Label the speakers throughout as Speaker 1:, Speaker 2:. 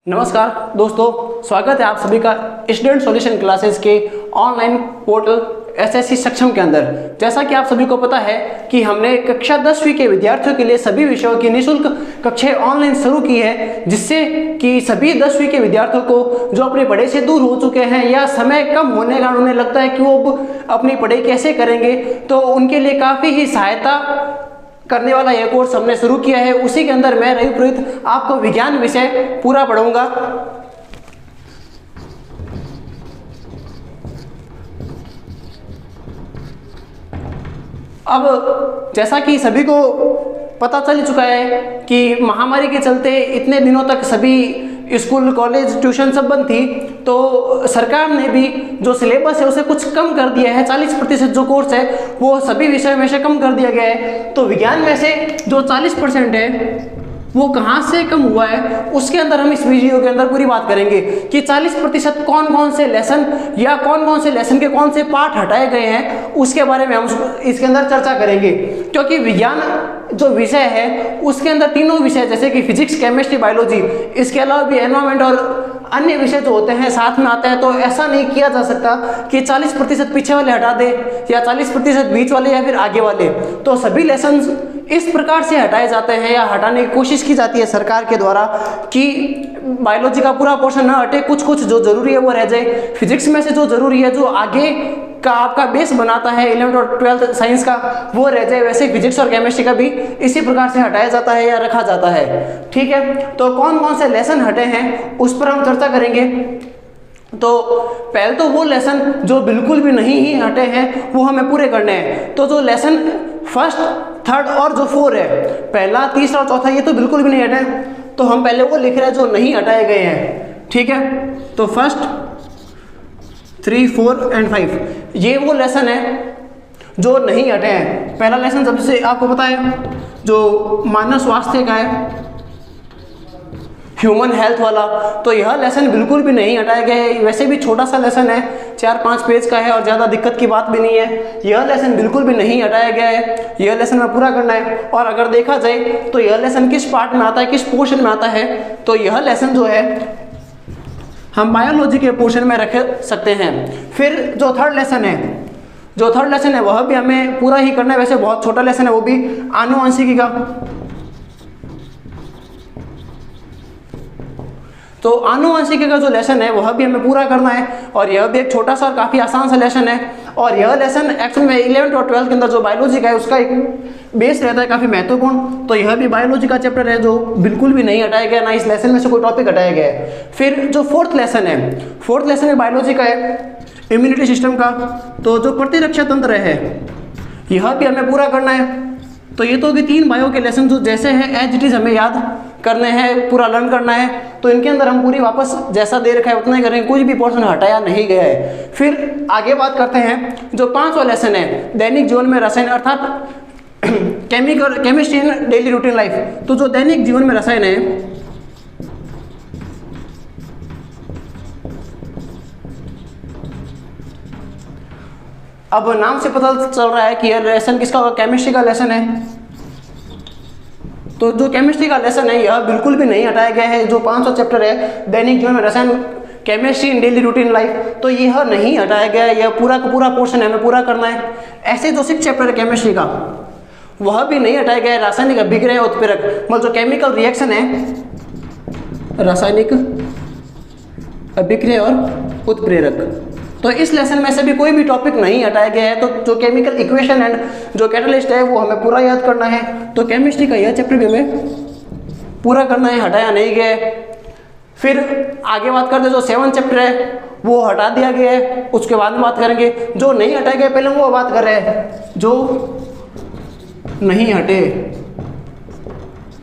Speaker 1: नमस्कार दोस्तों, स्वागत है आप सभी का स्टूडेंट सॉल्यूशन क्लासेस के ऑनलाइन पोर्टल एसएससी सक्षम के अंदर। जैसा कि आप सभी को पता है कि हमने कक्षा 10वीं के विद्यार्थियों के लिए सभी विषयों की निःशुल्क कक्षाएं ऑनलाइन शुरू की है, जिससे कि सभी 10वीं के विद्यार्थियों को जो अपनी पढ़ाई से दूर हो चुके हैं या समय कम होने का उन्हें लगता है कि वो अपनी पढ़ाई कैसे करेंगे, तो उनके लिए काफ़ी ही सहायता करने वाला यह कोर्स हमने शुरू किया है। उसी के अंदर मैं रवि पुरोहित आपको विज्ञान विषय पूरा पढ़ाऊंगा। अब जैसा कि सभी को पता चल चुका है कि महामारी के चलते इतने दिनों तक सभी स्कूल कॉलेज ट्यूशन सब बंद थी, तो सरकार ने भी जो सिलेबस है उसे कुछ कम कर दिया है। 40% जो कोर्स है वो सभी विषय में से कम कर दिया गया है। तो विज्ञान में से जो 40% है वो कहाँ से कम हुआ है, उसके अंदर हम इस वीडियो के अंदर पूरी बात करेंगे कि 40% कौन कौन से लेसन या कौन कौन से लेसन के कौन से पार्ट हटाए गए हैं, उसके बारे में हम इसके अंदर चर्चा करेंगे। क्योंकि विज्ञान जो विषय है उसके अंदर तीनों विषय जैसे कि फिजिक्स, केमिस्ट्री, बायोलॉजी, इसके अलावा भी एनवायरमेंट और अन्य विषय जो होते हैं साथ में आते हैं। तो ऐसा नहीं किया जा सकता कि 40% पीछे वाले हटा दे या 40% बीच वाले या फिर आगे वाले। तो सभी लेसन इस प्रकार से हटाए जाते हैं या हटाने की कोशिश की जाती है सरकार के द्वारा कि बायोलॉजी का पूरा पोर्शन ना हटे, कुछ कुछ जो जरूरी है वो रह जाए। फिजिक्स में से जो जरूरी है, जो आगे का आपका बेस बनाता है 11th और 12th साइंस का, वो रह जाए। वैसे फिजिक्स और केमिस्ट्री का भी इसी प्रकार से हटाया जाता है या रखा जाता है। ठीक है, तो कौन कौन से लेसन हटे हैं उस पर हम चर्चा करेंगे। तो पहले तो वो लेसन जो बिल्कुल भी नहीं ही हटे हैं वो हमें पूरे करने हैं। तो जो लेसन फर्स्ट, थर्ड और जो 4 है, पहला, तीसरा और चौथा, ये तो बिल्कुल भी नहीं हटे, तो हम पहले वो लिख रहे हैं जो नहीं हटाए गए हैं। ठीक है, तो फर्स्ट, 3, 4 एंड 5 ये वो लेसन है जो नहीं हटे हैं। पहला लेसन सबसे आपको पता है जो मानव स्वास्थ्य का है, ह्यूमन हेल्थ वाला, तो यह लेसन बिल्कुल भी नहीं हटाया गया है। वैसे भी छोटा सा लेसन है, 4-5 पेज का है और ज़्यादा दिक्कत की बात भी नहीं है। यह लेसन बिल्कुल भी नहीं हटाया गया है, यह लेसन में पूरा करना है। और अगर देखा जाए तो यह लेसन किस पार्ट में आता है, किस पोर्शन में आता है, तो यह लेसन जो है हम बायोलॉजी के पोर्शन में रख सकते हैं। फिर जो थर्ड लेसन है वह भी हमें पूरा ही करना है। वैसे बहुत छोटा लेसन है, वो भी आनुवंशिकी का। तो आनुवंशिकी का जो लेसन है वह भी हमें पूरा करना है, और यह भी एक छोटा सा और काफ़ी आसान सा लेसन है। और यह लेसन एक्चुअल में 11th और 12th के अंदर जो बायोलॉजी का है उसका एक बेस रहता है काफ़ी महत्वपूर्ण। तो यह भी बायोलॉजी का चैप्टर है जो बिल्कुल भी नहीं हटाया गया, ना इस लेसन में से कोई टॉपिक हटाया गया है। फिर जो फोर्थ लेसन है बायोलॉजी का है, इम्यूनिटी सिस्टम का। तो जो प्रतिरक्षा तंत्र है यह भी हमें पूरा करना है। तो ये तो होगी 3 बायो के लेसन जो जैसे हैं एज इट इज़ हमें याद करने हैं, पूरा लर्न करना है। तो इनके अंदर हम पूरी वापस जैसा दे रखा है उतना ही करेंगे, कुछ भी पोर्शन हटाया नहीं गया है। फिर आगे बात करते हैं जो 5वां लेसन है दैनिक जीवन में रसायन, अर्थात chemistry in daily routine life. तो जो दैनिक जीवन में रसायन है, अब नाम से पता चल रहा है कि यह लेसन किसका होगा, केमिस्ट्री का लेसन है। तो जो केमिस्ट्री का लेसन है यह बिल्कुल भी नहीं हटाया गया है। जो 5वां चैप्टर है दैनिक जीवन में रसायन, chemistry in daily routine life, तो यह नहीं हटाया गया है। यह पूरा का पूरा पोर्शन है, हमें पूरा करना है। ऐसे जो 6 चैप्टर है केमिस्ट्री का वह भी नहीं हटाया गया है। रासायनिक अभिक्रिया उत्प्रेरक, मतलब जो केमिकल रिएक्शन है, रासायनिक अभिक्रिया और उत्प्रेरक, तो इस लेसन में से भी कोई भी टॉपिक नहीं हटाया गया है। तो जो केमिकल इक्वेशन एंड जो कैटलिस्ट है वो हमें पूरा याद करना है। तो केमिस्ट्री का यह चैप्टर भी हमें पूरा करना है, हटाया नहीं गया है। फिर आगे बात करते हैं जो 7वां चैप्टर है वो हटा दिया गया है, उसके बाद में बात करेंगे। जो नहीं हटाया गया पहले वो बात कर रहे हैं, जो नहीं हटे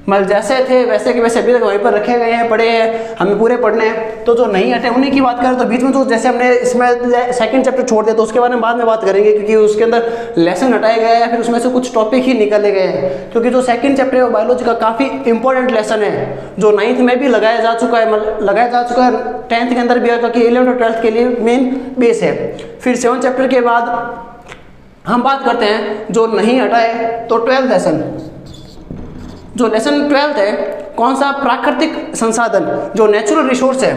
Speaker 1: मतलब जैसे थे वैसे के वैसे अभी तक वहीं पर रखे गए हैं, पढ़े हैं, हमें पूरे पढ़ने हैं। तो जो नहीं हटे उन्हीं की बात करें तो बीच में जो जैसे हमने इसमें सेकंड चैप्टर छोड़ दिया तो उसके बारे में बाद में बात करेंगे, क्योंकि उसके अंदर लेसन हटाया गया है, फिर उसमें से कुछ टॉपिक ही निकाले गए हैं। क्योंकि जो सेकंड चैप्टर है वो बायोलॉजी का काफ़ी इंपॉर्टेंट लेसन है, जो 9th में भी लगाया जा चुका है 10th के अंदर भी है, क्योंकि 11th और 12th के लिए मेन बेस है। फिर 7th चैप्टर के बाद हम बात करते हैं जो नहीं हटाए तो 12th लेसन। जो लेसन 12th है कौन सा? प्राकृतिक संसाधन, जो नेचुरल रिसोर्स है।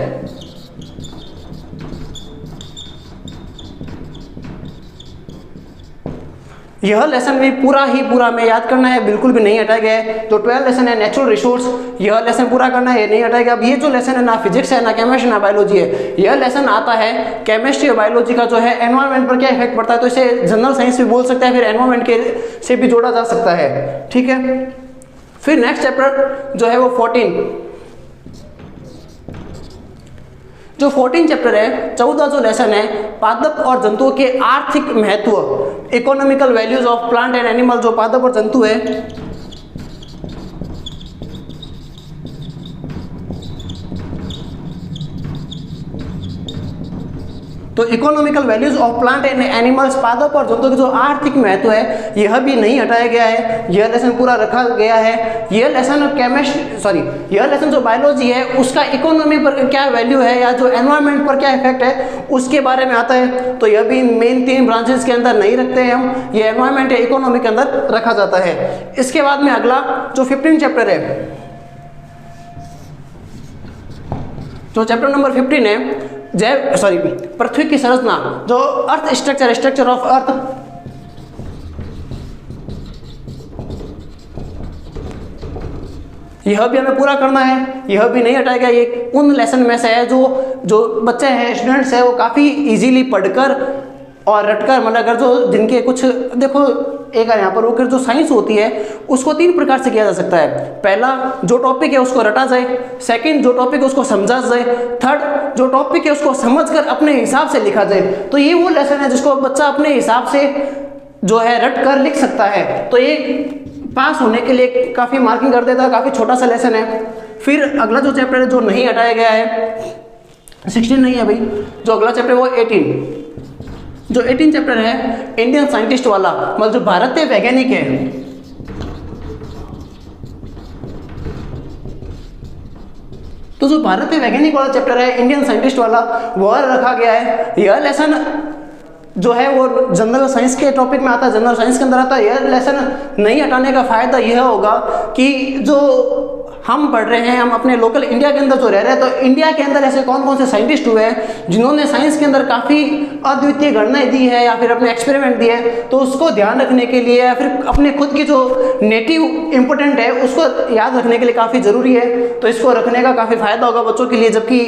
Speaker 1: यह लेसन भी पूरा में याद करना है, बिल्कुल भी नहीं हटाया गया है। जो 12 लेसन है नेचुरल रिसोर्स, यह लेसन पूरा करना है, ये नहीं हटाया गया। अब ये जो लेसन है ना फिजिक्स है, ना केमिस्ट्री, ना बायोलॉजी है, यह लेसन आता है केमिस्ट्री और बायोलॉजी का जो है एनवायरनमेंट पर क्या इफेक्ट पड़ता है, तो इसे जनरल साइंस भी बोल सकते हैं, फिर एनवायरनमेंट के से भी जोड़ा जा सकता है, ठीक है। फिर नेक्स्ट चैप्टर जो है वो 14, जो 14 चैप्टर है, 14 जो लेसन है, पादप और जंतुओं के आर्थिक महत्व, economical values of plant and animal, जो पादप और जंतु है, तो economical values of plant and animals, पादप और जंतुओं के जो आर्थिक महत्व है, यह भी नहीं हटाया गया है, यह लेसन पूरा रखा गया है। यह लेसन यह लेसन जो बायोलॉजी है उसका इकोनॉमी पर क्या वैल्यू है या जो एनवायरनमेंट पर क्या इफेक्ट है उसके बारे में आता है, तो यह भी मेन 3 ब्रांचेस के अंदर नहीं रखते हैं हम, ये एनवायरनमेंट या इकोनॉमी के अंदर रखा जाता है। इसके बाद में अगला जो 15 चैप्टर है, जो चैप्टर नंबर 15 है, पृथ्वी की संरचना, जो अर्थ स्ट्रक्चर ऑफ अर्थ, यह भी हमें पूरा करना है, यह भी नहीं हटाया गया। ये उन लेसन में से है जो बच्चे हैं, स्टूडेंट्स हैं, वो काफ़ी इजीली पढ़कर और रटकर, मतलब अगर जो जिनके कुछ देखो एक यहाँ पर वो जो साइंस होती है उसको 3 प्रकार से किया जा सकता है। पहला, जो टॉपिक है उसको रटा जाए, सेकंड, जो टॉपिक है उसको समझा जाए, थर्ड, जो टॉपिक है उसको समझकर अपने हिसाब से लिखा जाए। तो ये वो लेसन है जिसको बच्चा अपने हिसाब से जो है रट कर लिख सकता है, तो ये पास होने के लिए काफ़ी मार्किंग कर देता है, काफ़ी छोटा सा लेसन है। फिर अगला जो चैप्टर है जो नहीं हटाया गया है, 16 नहीं है भाई, जो अगला चैप्टर वो 18, जो 18 चैप्टर है इंडियन साइंटिस्ट वाला, मतलब जो भारतीय वैज्ञानिक है, तो जो भारतीय वैज्ञानिक वाला चैप्टर है इंडियन साइंटिस्ट वाला, वह रखा गया है। यह लेसन जो है वो जनरल साइंस के टॉपिक में आता है, जनरल साइंस के अंदर आता है। यह लेसन नहीं हटाने का फायदा यह होगा कि जो हम पढ़ रहे हैं, हम अपने लोकल इंडिया के अंदर जो रह रहे हैं, तो इंडिया के अंदर ऐसे कौन कौन से साइंटिस्ट हुए हैं जिन्होंने साइंस के अंदर काफ़ी अद्वितीय गणनाएं दी है या फिर अपने एक्सपेरिमेंट दिए हैं, तो उसको ध्यान रखने के लिए या फिर अपने खुद की जो नेटिव इम्पोर्टेंट है उसको याद रखने के लिए काफ़ी ज़रूरी है। तो इसको रखने का काफ़ी फायदा होगा बच्चों के लिए। जबकि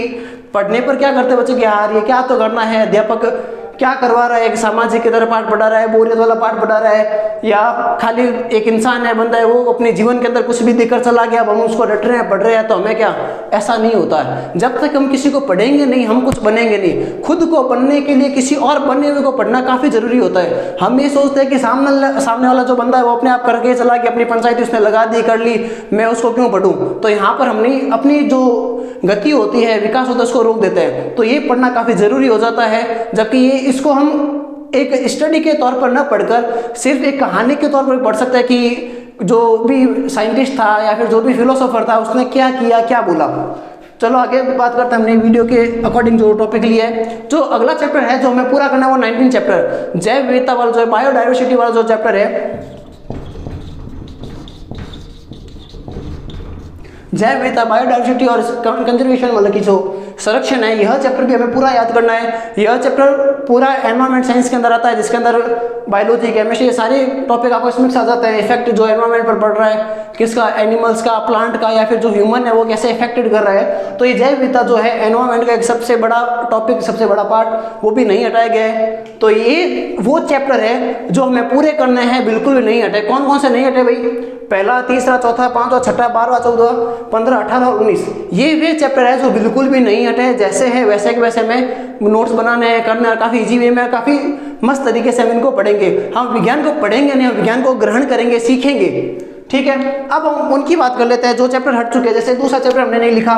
Speaker 1: पढ़ने पर क्या करते हैं बच्चे कि यार ये क्या तो करना है, अध्यापक क्या करवा रहा है, एक सामाजिक की तरह पाठ पढ़ा रहा है, बोरियत वाला पाठ पढ़ा रहा है, या खाली एक इंसान है, बंदा है, वो अपने जीवन के अंदर कुछ भी देकर चला गया, अब हम उसको रट रहे हैं, पढ़ रहे हैं, तो हमें क्या, ऐसा नहीं होता है। जब तक हम किसी को पढ़ेंगे नहीं, हम कुछ बनेंगे नहीं। खुद को बनने के लिए किसी और बनने हुए को पढ़ना काफ़ी ज़रूरी होता है। हम ये सोचते हैं कि सामने वाला जो बंदा है वो अपने आप करके चला गया, अपनी पंचायत उसने लगा दी, कर ली, मैं उसको क्यों पढ़ूँ। तो यहाँ पर हमने अपनी जो गति होती है, विकास होता है, उसको रोक देते हैं। तो ये पढ़ना काफ़ी ज़रूरी हो जाता है। जबकि ये इसको हम एक स्टडी के तौर पर न पढ़कर सिर्फ एक कहानी के तौर पर पढ़ सकते हैं कि जो भी साइंटिस्ट था या फिर जो भी फिलोसोफर था उसने क्या किया, क्या बोला। चलो आगे बात करते हैं हमने वीडियो के अकॉर्डिंग जो टॉपिक लिया है। जो अगला चैप्टर है जो हमें पूरा करना है वो 19 चैप्टर, जैव विविधता वाला जो बायोडाइवर्सिटी वाला जो चैप्टर है, जैव विविधता, बायोडाइवर्सिटी और कंजर्वेशन मतलब कि जो संरक्षण है, यह चैप्टर भी हमें पूरा याद करना है। यह चैप्टर पूरा एनवायरमेंट साइंस के अंदर आता है, जिसके अंदर बायोलॉजी, केमिस्ट्री, ये सारे टॉपिक आपको इसमें आ जाते हैं। इफेक्ट जो एनवायरमेंट पर पड़ रहा है, किसका, एनिमल्स का, प्लांट का, या फिर जो ह्यूमन है वो कैसे इफेक्टेड कर रहा है। तो ये जैव विविधता जो है एनवायरमेंट का एक सबसे बड़ा टॉपिक, सबसे बड़ा पार्ट, वो भी नहीं हटाया गया है। तो ये वो चैप्टर है जो हमें पूरे करने हैं, बिल्कुल भी नहीं हटे। कौन कौन से नहीं हटे भाई? पहला, तीसरा, चौथा, पांचवा, छठा, 12वां, 14, 15, 18 और 19, ये वे चैप्टर है जो बिल्कुल भी नहीं हटे। जैसे है वैसे के वैसे में नोट्स बनाने हैं, करने हैं, काफ़ी इजी वे में, काफ़ी मस्त तरीके से हम इनको पढ़ेंगे। हम विज्ञान को पढ़ेंगे नहीं, हम विज्ञान को ग्रहण करेंगे, सीखेंगे। ठीक है, अब हम उनकी बात कर लेते हैं जो चैप्टर हट चुके हैं। जैसे दूसरा चैप्टर हमने नहीं लिखा,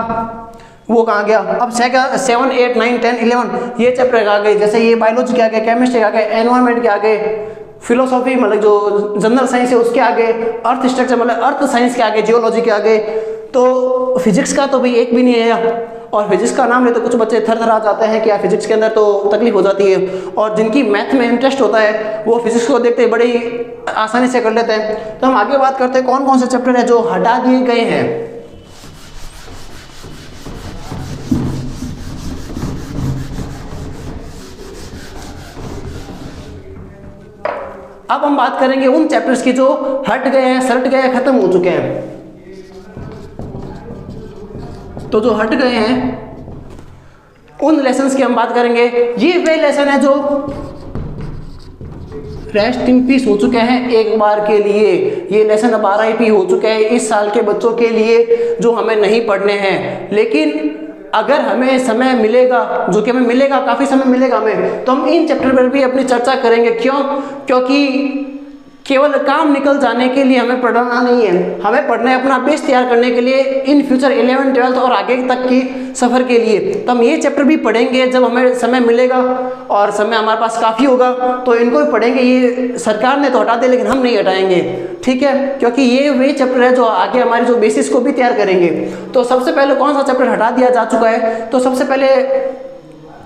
Speaker 1: वो कहाँ गया? अब 7, 8, 9, 10, 11 ये चैप्टर आ गए। जैसे ये बायोलॉजी के आ गए, केमिस्ट्री के आ गए, एनवायरमेंट के आ गए, फिलोसॉफी मतलब जो जनरल साइंस है उसके आगे, अर्थ स्ट्रक्चर मतलब अर्थ साइंस के आगे, जियोलॉजी के आगे। तो फिजिक्स का तो भाई एक भी नहीं है, और फिजिक्स का नाम ले तो कुछ बच्चे थर-थरा जाते हैं कि यार फिजिक्स के अंदर तो तकलीफ हो जाती है। और जिनकी मैथ में इंटरेस्ट होता है वो फिजिक्स को देखते बड़ी आसानी से कर लेते हैं। तो हम आगे बात करते हैं कौन कौन से चैप्टर है जो हटा दिए गए हैं। अब हम बात करेंगे उन चैप्टर्स की जो हट गए हैं, सलट गए हैं, खत्म हो चुके हैं। तो जो हट गए हैं उन लेसन्स की हम बात करेंगे। ये वे लेसन है जो रेस्ट इन पीस हो चुके हैं एक बार के लिए। ये लेसन अब RIP हो चुके हैं इस साल के बच्चों के लिए जो हमें नहीं पढ़ने हैं। लेकिन अगर हमें समय मिलेगा, जो कि हमें मिलेगा, काफ़ी समय मिलेगा हमें, तो हम इन चैप्टर पर भी अपनी चर्चा करेंगे। क्यों? क्योंकि केवल काम निकल जाने के लिए हमें पढ़ना नहीं है, हमें पढ़ना है अपना बेस तैयार करने के लिए इन फ्यूचर 11th 12th और आगे तक की सफ़र के लिए। तो हम ये चैप्टर भी पढ़ेंगे जब हमें समय मिलेगा और समय हमारे पास काफ़ी होगा तो इनको भी पढ़ेंगे। ये सरकार ने तो हटा दिया लेकिन हम नहीं हटाएंगे, ठीक है, क्योंकि ये वे चैप्टर है जो आगे हमारी जो बेसिस को भी तैयार करेंगे। तो सबसे पहले कौन सा चैप्टर हटा दिया जा चुका है? तो सबसे पहले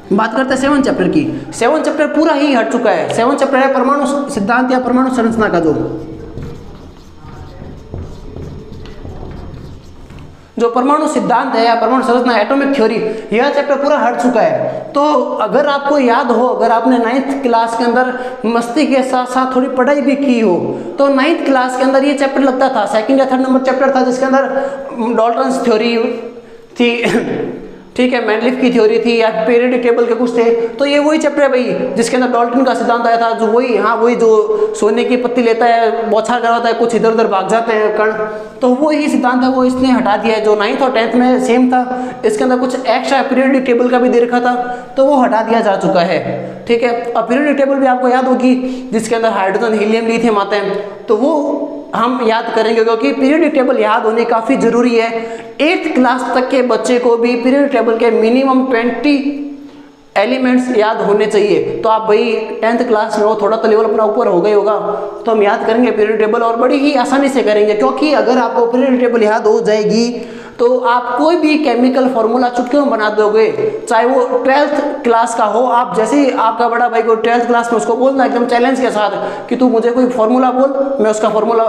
Speaker 1: बात करते हैं 7 चैप्टर की। 7 चैप्टर पूरा ही हट चुका है। 7 चैप्टर है परमाणु सिद्धांत या परमाणु संरचना का। जो परमाणु सिद्धांत है या परमाणु संरचना, एटॉमिक थ्योरी, यह चैप्टर पूरा हट चुका है। तो अगर आपको याद हो, अगर आपने 9th क्लास के अंदर मस्ती के साथ साथ थोड़ी पढ़ाई भी की हो, तो 9th क्लास के अंदर ये चैप्टर लगता था, 2nd या 3rd नंबर चैप्टर था, जिसके अंदर डाल्टन्स थ्योरी थी, ठीक है, मेंडलीफ की थ्योरी थी या पीरियडिक टेबल के कुछ थे। तो ये वही चैप्टर है भाई जिसके अंदर डाल्टन का सिद्धांत आया था, जो वही, हाँ वही जो सोने की पत्ती लेता है, बौछार कराता है, कुछ इधर उधर भाग जाते हैं कण, तो वो ही सिद्धांत है, वो इसने हटा दिया है। जो 9th और 10th में सेम था, इसके अंदर कुछ एक्स्ट्रा पीरियडिक टेबल का भी दे रखा था, तो वो हटा दिया जा चुका है, ठीक है। और पीरियडिक टेबल भी आपको याद होगी जिसके अंदर हाइड्रोजन, हीलियम, लिथियम आते हैं, तो वो हम याद करेंगे क्योंकि पीरियडिक टेबल याद होने काफ़ी ज़रूरी है। 8th क्लास तक के बच्चे को भी पीरियडिक टेबल के मिनिमम 20 एलिमेंट्स याद होने चाहिए। तो आप भाई 10th क्लास में हो, थोड़ा तो लेवल अपना ऊपर हो गई होगा, तो हम याद करेंगे पीरियडिक टेबल और बड़ी ही आसानी से करेंगे। क्योंकि अगर आपको पीरियडिक टेबल याद हो जाएगी तो आप कोई भी केमिकल फॉर्मूला चुटकियों में बना दोगे, चाहे वो 12th क्लास का हो। आप जैसे ही आपका बड़ा भाई को 12th क्लास में, उसको बोलना एकदम चैलेंज के साथ कि तू मुझे कोई फॉर्मूला बोल, मैं उसका फॉर्मूला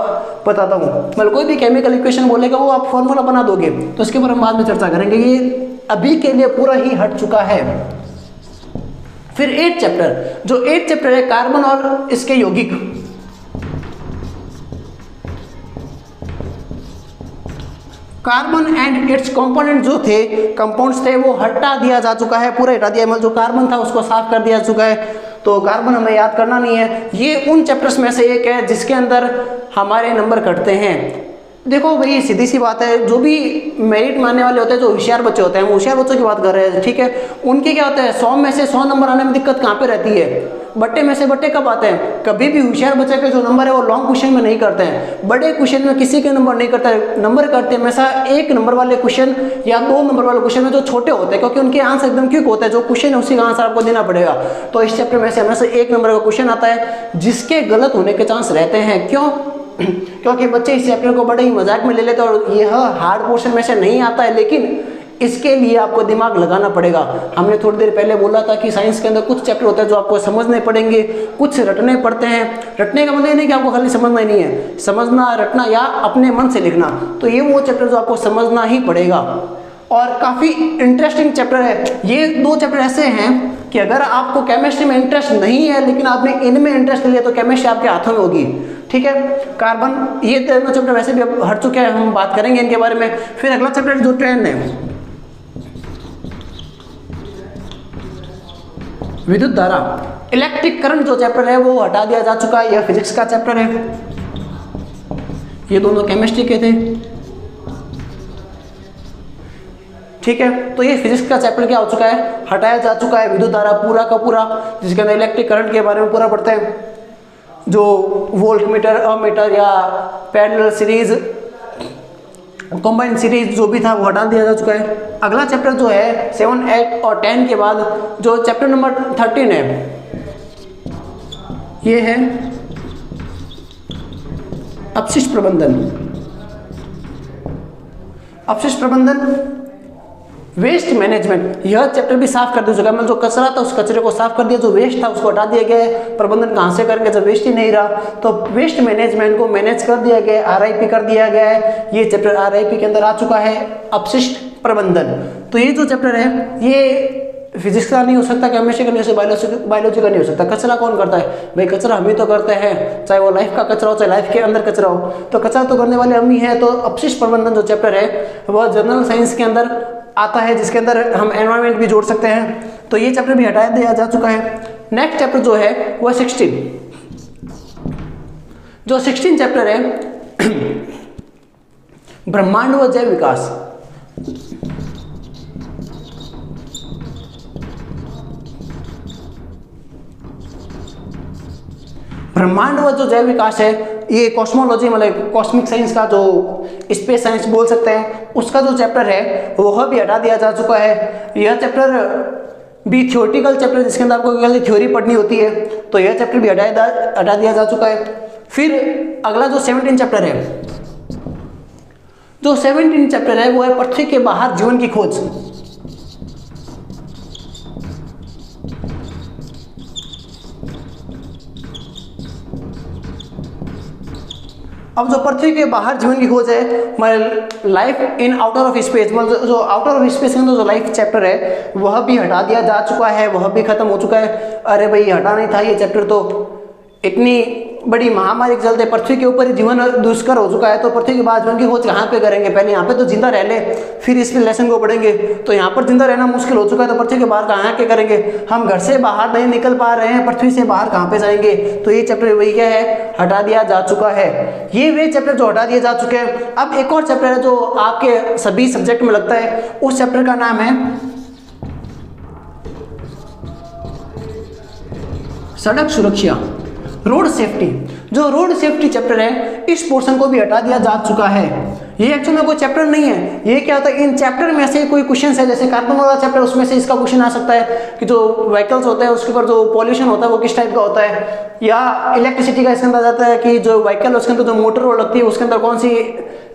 Speaker 1: बताता हूँ, मतलब कोई भी केमिकल इक्वेशन बोलेगा वो आप फॉर्मूला बना दोगे। तो इसके ऊपर हम बाद में चर्चा करेंगे, ये अभी के लिए पूरा ही हट चुका है। फिर 8th चैप्टर, जो 8th चैप्टर है कार्बन और इसके यौगिक। कार्बन एंड इट्स कंपोनेंट जो थे, कंपाउंड्स थे, वो हटा दिया जा चुका है, पूरा हटा दिया, मतलब जो कार्बन था उसको साफ कर दिया चुका है। तो कार्बन हमें याद करना नहीं है। ये उन चैप्टर्स में से एक है जिसके अंदर हमारे नंबर कटते हैं। देखो भाई सीधी सी बात है, जो भी मेरिट मानने वाले होते हैं, जो होशियार बच्चे होते हैं, हम होशियार बच्चों की बात कर रहे हैं, ठीक है, उनके क्या होता है, 100 में से 100 नंबर आने में दिक्कत कहाँ पे रहती है? बट्टे में से बट्टे कब आते हैं? कभी भी होशियार बच्चे के जो नंबर है वो लॉन्ग क्वेश्चन में नहीं करते हैं, बड़े क्वेश्चन में किसी के नंबर नहीं करते। नंबर करते हैं हमेशा 1 नंबर वाले क्वेश्चन या 2 नंबर वाले क्वेश्चन में जो छोटे होते हैं, क्योंकि उनके आंसर एकदम क्विक होता है, जो क्वेश्चन है उसी का आंसर आपको देना पड़ेगा। तो इस चैप्टर में से हमेशा 1 नंबर का क्वेश्चन आता है जिसके गलत होने के चांस रहते हैं। क्यों? क्योंकि बच्चे इस चैप्टर को बड़े ही मजाक में ले लेते हैं और यह हार्ड पोर्शन में से नहीं आता है, लेकिन इसके लिए आपको दिमाग लगाना पड़ेगा। हमने थोड़ी देर पहले बोला था कि साइंस के अंदर कुछ चैप्टर होते हैं जो आपको समझने पड़ेंगे, कुछ रटने पड़ते हैं। रटने का मतलब नहीं कि आपको खाली समझना ही नहीं है, समझना, रटना या अपने मन से लिखना, तो ये वो चैप्टर जो आपको समझना ही पड़ेगा और काफ़ी इंटरेस्टिंग चैप्टर है। ये 2 चैप्टर ऐसे हैं कि अगर आपको केमिस्ट्री में इंटरेस्ट नहीं है लेकिन आपने इनमें इंटरेस्ट लिया तो केमिस्ट्री आपके हाथों में होगी, ठीक है। कार्बन, ये 3 चैप्टर वैसे भी अब हट चुके हैं, हम बात करेंगे इनके बारे में। फिर अगला चैप्टर जो ट्रेंड है, विद्युत धारा, इलेक्ट्रिक करंट जो चैप्टर है वो हटा दिया जा चुका है, यह फिजिक्स का चैप्टर है। ये दोनों केमिस्ट्री के थे, ठीक है। तो ये फिजिक्स का चैप्टर क्या हो चुका है, हटाया जा चुका है। विद्युत धारा पूरा का पूरा, जिसके अंदर इलेक्ट्रिक करंट के बारे में पूरा पढ़ते हैं, जो वोल्ट मीटर, अमीटर या पैरेलल सीरीज, कंबाइंड सीरीज जो भी था वो हटा दिया जा चुका है। अगला चैप्टर जो है 7, 8 और 10 के बाद जो चैप्टर नंबर 13 है, ये है अपशिष्ट प्रबंधन। अपशिष्ट प्रबंधन, वेस्ट मैनेजमेंट, यह चैप्टर भी साफ कर दिया चुका है। मतलब जो कचरा था उस कचरे को साफ कर दिया, जो वेस्ट था उसको हटा दिया गया है। प्रबंधन कहाँ से करेंगे जब वेस्ट ही नहीं रहा, तो वेस्ट मैनेजमेंट को मैनेज कर दिया गया है, RIP कर दिया गया है। ये चैप्टर RIP के अंदर आ चुका है, अपशिष्ट प्रबंधन। तो ये जो चैप्टर है ये फिजिक्स का नहीं हो सकता, केमिस्ट्री का नहीं हो सकता, बायोलॉजी का नहीं हो सकता। कचरा कौन करता है भाई? कचरा हम ही तो करते हैं, चाहे वो लाइफ का कचरा हो चाहे लाइफ के अंदर कचरा हो, तो कचरा तो करने वाले हम ही हैं। तो अपशिष्ट प्रबंधन जो चैप्टर है वह जनरल साइंस के अंदर आता है, जिसके अंदर हम एनवायरमेंट भी जोड़ सकते हैं। तो ये चैप्टर भी हटा दिया जा चुका है। नेक्स्ट चैप्टर जो है वह 16, जो 16 चैप्टर है ब्रह्मांड व जैव विकास। ब्रह्मांड व जो जैव विकास है, ये कॉस्मोलॉजी मतलब कॉस्मिक साइंस का जो स्पेस साइंस बोल सकते हैं, उसका जो चैप्टर है वह भी हटा दिया जा चुका है। यह चैप्टर भी थ्योरेटिकल चैप्टर, जिसके अंदर आपको केवल थ्योरी पढ़नी होती है, तो यह चैप्टर भी हटा दिया जा चुका है। फिर अगला जो 17 चैप्टर है, जो 17 चैप्टर है वो है पृथ्वी के बाहर जीवन की खोज। अब जो पृथ्वी के बाहर जीवन की खोज है, मतलब life in outer of space, मतलब जो आउटर ऑफ स्पेस के अंदर जो लाइफ चैप्टर है वह भी हटा दिया जा चुका है, वह भी खत्म हो चुका है। अरे भाई हटा नहीं था ये चैप्टर, तो इतनी बड़ी महामारी के चलते पृथ्वी के ऊपर ही जीवन दुष्कर हो चुका है, तो पृथ्वी के बाद जीवन की खोज कहाँ पे करेंगे? पहले यहाँ पे तो जिंदा रह ले, फिर इस लेसन को पढ़ेंगे। तो यहाँ पर जिंदा रहना मुश्किल हो चुका है, तो पृथ्वी के बाहर कहाँ के करेंगे? हम घर से बाहर नहीं निकल पा रहे हैं, पृथ्वी से बाहर कहाँ पे जाएंगे? तो ये चैप्टर वही क्या है, हटा दिया जा चुका है। ये वे चैप्टर जो हटा दिए जा चुके हैं। अब एक और चैप्टर है जो आपके सभी सब्जेक्ट में लगता है, उस चैप्टर का नाम है सड़क सुरक्षा, रोड सेफ्टी। जो रोड सेफ्टी चैप्टर है, इस पोर्शन को भी हटा दिया जा चुका है। ये एक्चुअल में कोई चैप्टर नहीं है, ये क्या होता है, इन चैप्टर में से कोई क्वेश्चन है, जैसे कार्बन वाला चैप्टर, उसमें से इसका क्वेश्चन आ सकता है कि जो व्हीकल्स होते हैं उसके ऊपर जो पॉल्यूशन होता है वो किस टाइप का होता है, या इलेक्ट्रिसिटी का इसके अंदर जाता है कि जो व्हीकल उसके अंदर जो मोटर रोड लगती है उसके अंदर कौन सी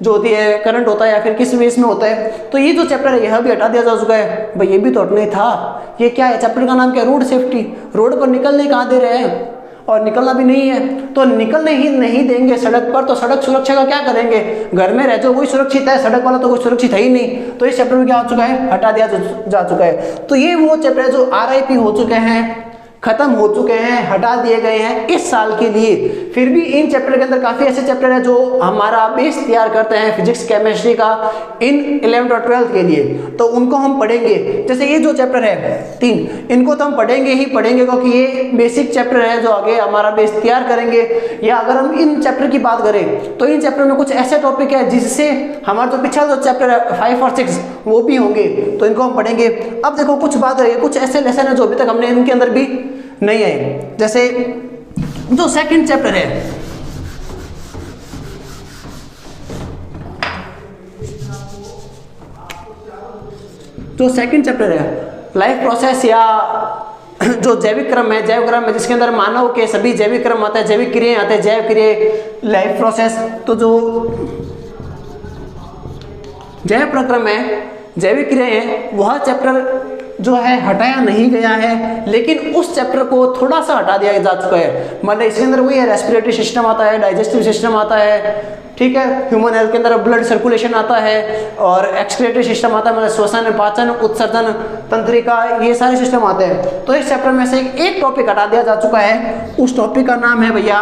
Speaker 1: जो होती है करंट होता है, या फिर किस बेस में होता है। तो ये जो चैप्टर है यह भी हटा दिया जा चुका है। भाई ये भी तो हटना ही था। ये क्या है, चैप्टर का नाम क्या है, रोड सेफ्टी। रोड पर निकलने कहाँ दे रहे हैं, और निकलना भी नहीं है, तो निकलने ही नहीं देंगे सड़क पर, तो सड़क सुरक्षा का क्या करेंगे? घर में रह जाओ वही सुरक्षित है, सड़क वाला तो कोई सुरक्षित है ही नहीं। तो इस चैप्टर में क्या हो चुका है, हटा दिया जा चुका है। तो ये वो चैप्टर है जो RIP हो चुके हैं, खत्म हो चुके हैं, हटा दिए गए हैं इस साल के लिए। फिर भी इन चैप्टर के अंदर काफ़ी ऐसे चैप्टर हैं जो हमारा बेस तैयार करते हैं फिजिक्स केमिस्ट्री का इन 11th और 12th के लिए, तो उनको हम पढ़ेंगे। जैसे ये जो चैप्टर है 3, इनको तो हम पढ़ेंगे ही पढ़ेंगे, क्योंकि ये बेसिक चैप्टर है जो आगे हमारा बेस तैयार करेंगे। या अगर हम इन चैप्टर की बात करें तो इन चैप्टर में कुछ ऐसे टॉपिक है जिससे हमारा जो पिछला जो चैप्टर है 5 और 6 वो भी होंगे, तो इनको हम पढ़ेंगे। अब देखो कुछ बात है, कुछ ऐसे लेसन है जो अभी तक हमने इनके अंदर भी नहीं आए। जैसे जो सेकंड चैप्टर है, जो सेकंड चैप्टर है लाइफ प्रोसेस, या जो जैविक क्रम है, जैव क्रम है, जिसके अंदर मानव के सभी जैविक क्रम आते हैं, जैविक क्रियाएं आते हैं, जैव क्रिया, लाइफ प्रोसेस। तो जो जैव प्रक्रम है, जैविक क्रियाएं है, वह चैप्टर जो है हटाया नहीं गया है, लेकिन उस चैप्टर को थोड़ा सा हटा दिया जा चुका है। मतलब इसके अंदर वही है, रेस्पिरेटरी सिस्टम आता है, डाइजेस्टिव सिस्टम आता है, ठीक है, ह्यूमन हेल्थ के अंदर ब्लड सर्कुलेशन आता है, और एक्सक्रीटरी सिस्टम आता है, मतलब श्वसन, पाचन, उत्सर्जन तंत्रिका, ये सारे सिस्टम आते हैं। तो इस चैप्टर में से एक टॉपिक हटा दिया जा चुका है, उस टॉपिक का नाम है भैया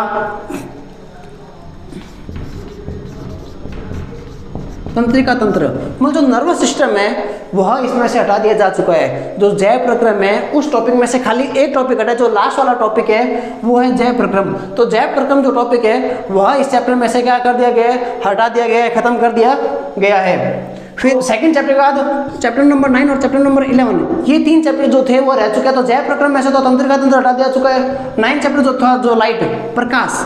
Speaker 1: तंत्रिका तंत्र। मतलब जो नर्वस सिस्टम है वह इसमें से हटा दिया जा चुका है। जो जैव प्रक्रम है उस टॉपिक में से खाली एक टॉपिक हटा है, जो लास्ट वाला टॉपिक है वो है जैव प्रक्रम। तो जैव प्रक्रम जो टॉपिक है वह इस चैप्टर में से क्या कर दिया गया है, हटा दिया गया है, खत्म कर दिया गया है। फिर सेकंड चैप्टर के बाद चैप्टर नंबर 9 और चैप्टर नंबर 11, ये 3 चैप्टर जो थे वो रह चुके हैं। तो जैव प्रक्रम में से तो तंत्रिका तंत्र हटा दिया चुका है। 9 चैप्टर जो था, जो लाइट प्रकाश,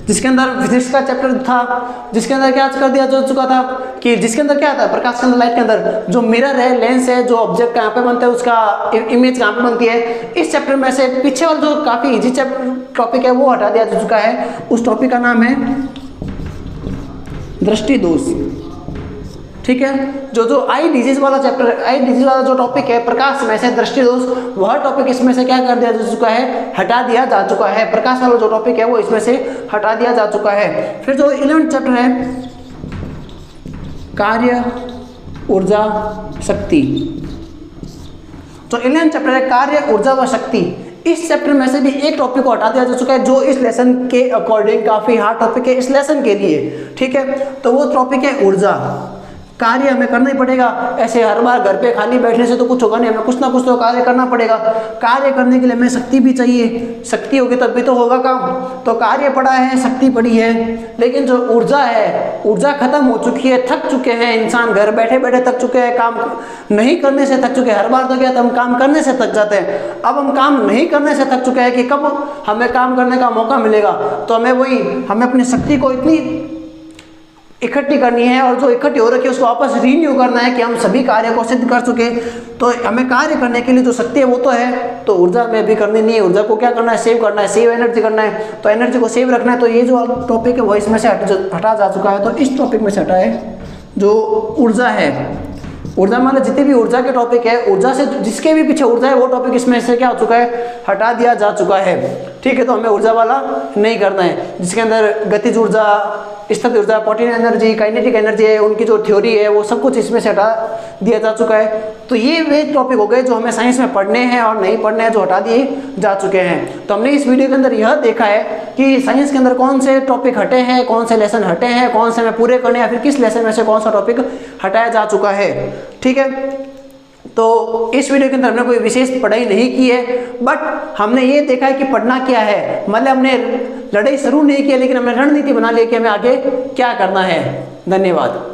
Speaker 1: जिसके अंदर फिजिक्स का चैप्टर था, जिसके अंदर क्या कर दिया जा चुका था कि जिसके अंदर क्या था, प्रकाश के अंदर, लाइट के अंदर जो मिरर है, लेंस है, जो ऑब्जेक्ट कहाँ पे बनता है, उसका इमेज कहाँ पे बनती है, इस चैप्टर में से पीछे वाला जो काफी इजी टॉपिक है वो हटा दिया जा चुका है। उस टॉपिक का नाम है दृष्टि दोष। ठीक है, जो आई डिजीज वाला चैप्टर, आई डिजीज वाला जो टॉपिक है प्रकाश में से दृष्टि दोष, वह टॉपिक इसमें से क्या कर दिया जा चुका है, हटा दिया जा चुका है। प्रकाश वाला जो टॉपिक है वो इसमें से हटा दिया जा चुका है। फिर जो 11th चैप्टर है कार्य, ऊर्जा, शक्ति, जो 11 चैप्टर है कार्य, ऊर्जा व शक्ति, इस चैप्टर में से भी एक टॉपिक को हटा दिया जा चुका है जो इस लेसन के अकॉर्डिंग काफी हार्ड टॉपिक है इस लेसन के लिए, ठीक है। तो वो टॉपिक है ऊर्जा। कार्य हमें करना ही पड़ेगा, ऐसे हर बार घर पे खाली बैठने से तो कुछ होगा नहीं, हमें कुछ ना कुछ तो कार्य करना पड़ेगा। कार्य करने के लिए हमें शक्ति भी चाहिए, शक्ति होगी तब भी तो होगा काम। तो कार्य पड़ा है, शक्ति पड़ी है, लेकिन जो ऊर्जा है, ऊर्जा खत्म हो चुकी है, थक चुके हैं इंसान, घर बैठे बैठे थक चुके हैं, काम नहीं करने से थक चुके हैं। हर बार तो क्या हम काम करने से थक जाते हैं, अब हम काम नहीं करने से थक चुके हैं कि कब हमें काम करने का मौका मिलेगा। तो हमें अपनी शक्ति को इतनी इकट्ठी करनी है और जो इकट्ठी हो रखी है उसको वापस रीन्यू करना है कि हम सभी कार्य को सिद्ध कर चुके। तो हमें कार्य करने के लिए जो शक्ति है वो तो है, तो ऊर्जा में भी करनी नहीं है। ऊर्जा को क्या करना है, सेव करना है, सेव एनर्जी करना है। तो एनर्जी को सेव रखना है, तो ये जो टॉपिक है वो इसमें से हटा जा चुका है। तो इस टॉपिक में से हटा है जो ऊर्जा है। ऊर्जा मतलब जितनी भी ऊर्जा के टॉपिक है, ऊर्जा से जिसके भी पीछे ऊर्जा है वो टॉपिक इसमें से क्या हो चुका है, हटा दिया जा चुका है, ठीक है। तो हमें ऊर्जा वाला नहीं करना है, जिसके अंदर गतिज ऊर्जा, स्थिर ऊर्जा, पोटेंशियल एनर्जी, काइनेटिक एनर्जी है, उनकी जो थ्योरी है वो सब कुछ इसमें से हटा दिया जा चुका है। तो ये वे टॉपिक हो गए जो हमें साइंस में पढ़ने हैं और नहीं पढ़ने हैं, जो हटा दिए जा चुके हैं। तो हमने इस वीडियो के अंदर यह देखा है कि साइंस के अंदर कौन से टॉपिक हटे हैं, कौन से लेसन हटे हैं, कौन से हमें पूरे करने हैं, या फिर किस लेसन में से कौन सा टॉपिक हटाया जा चुका है, ठीक है। तो इस वीडियो के अंदर हमने कोई विशेष पढ़ाई नहीं की है, बट हमने ये देखा है कि पढ़ना क्या है। मतलब हमने लड़ाई शुरू नहीं की है, लेकिन हमने रणनीति बना ली कि हमें आगे क्या करना है। धन्यवाद।